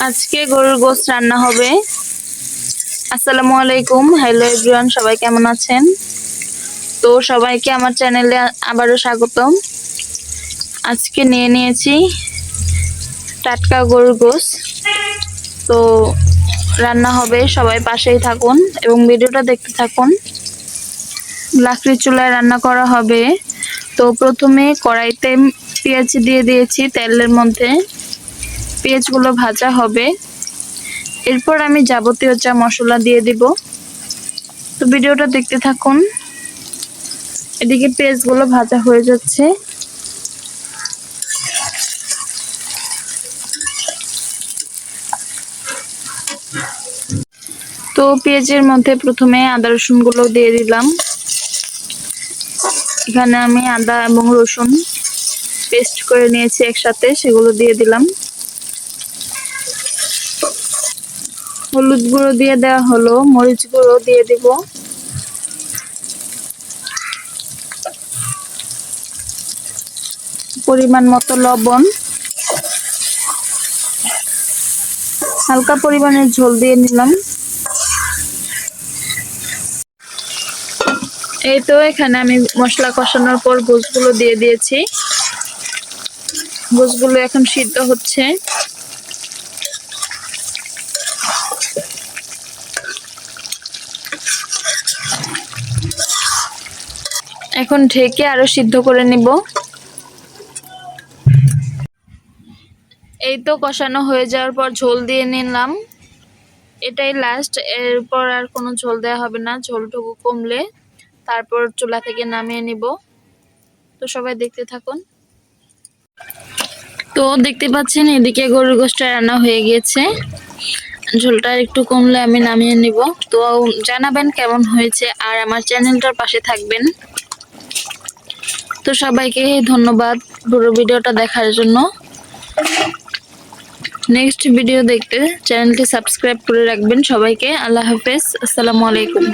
আজকে গরুর গোশত রান্না হবে। আসসালামু আলাইকুম, হ্যালো এভরিওয়ান, সবাই কেমন আছেন? তো সবাইকে আমার চ্যানেলে আবারও স্বাগতম। আজকে নিয়ে নিয়েছি টাটকা গরুর গোশত। তো রান্না হবে, সবাই পাশেই থাকুন এবং ভিডিওটা দেখতে থাকুন। লাকড়ির চুলায় রান্না করা হবে। তো প্রথমে কড়াইতে পেঁয়াজ দিয়ে দিয়েছি তেলের মধ্যে। পেঁয়াজগুলো ভাজা হবে, এরপর আমি যাবতীয় যা মশলা দিয়ে দিব। তো ভিডিওটা দেখতে থাকুন। এদিকে পেঁয়াজগুলো ভাজা হয়ে যাচ্ছে। তো পেঁয়াজের মধ্যে প্রথমে আদা রসুন গুলো দিয়ে দিলাম। এখানে আমি আদা এবং রসুন পেস্ট করে নিয়েছি একসাথে, সেগুলো দিয়ে দিলাম। হলুদ গুঁড়ো দিয়ে দেওয়া হলো, মরিচ গুঁড়ো দিয়ে দিব। পরিমাণ মতো লবণ, হালকা পরিমাণের ঝোল দিয়ে নিলাম। এই তো এখানে আমি মশলা কষানোর পর গোশগুলো দিয়ে দিয়েছি। গোশগুলো এখন সিদ্ধ হচ্ছে। এখন ঢেকে আরো সিদ্ধ করে নিব। এই তো কষানো হয়ে যাওয়ার পর ঝোল দিয়ে নিলাম। এটাই লাস্ট, এরপর আর কোনো ঝোল দেওয়া হবে না। ঝোলটুকু কমলে তারপর চুলা থেকে নামিয়ে নিব। তো সবাই দেখতে থাকুন। তো দেখতে পাচ্ছেন এদিকে গরুর গোশতটা রান্না হয়ে গিয়েছে। ঝোলটা একটু কমলে আমি নামিয়ে নিব। তো জানাবেন কেমন হয়েছে আর আমার চ্যানেলটার পাশে থাকবেন। তো সবাইকে ধন্যবাদ পুরো ভিডিওটা দেখার জন্য। নেক্সট ভিডিও দেখতে চ্যানেলটি সাবস্ক্রাইব করে রাখবেন। সবাইকে আল্লাহ হাফেজ, আসসালামু আলাইকুম।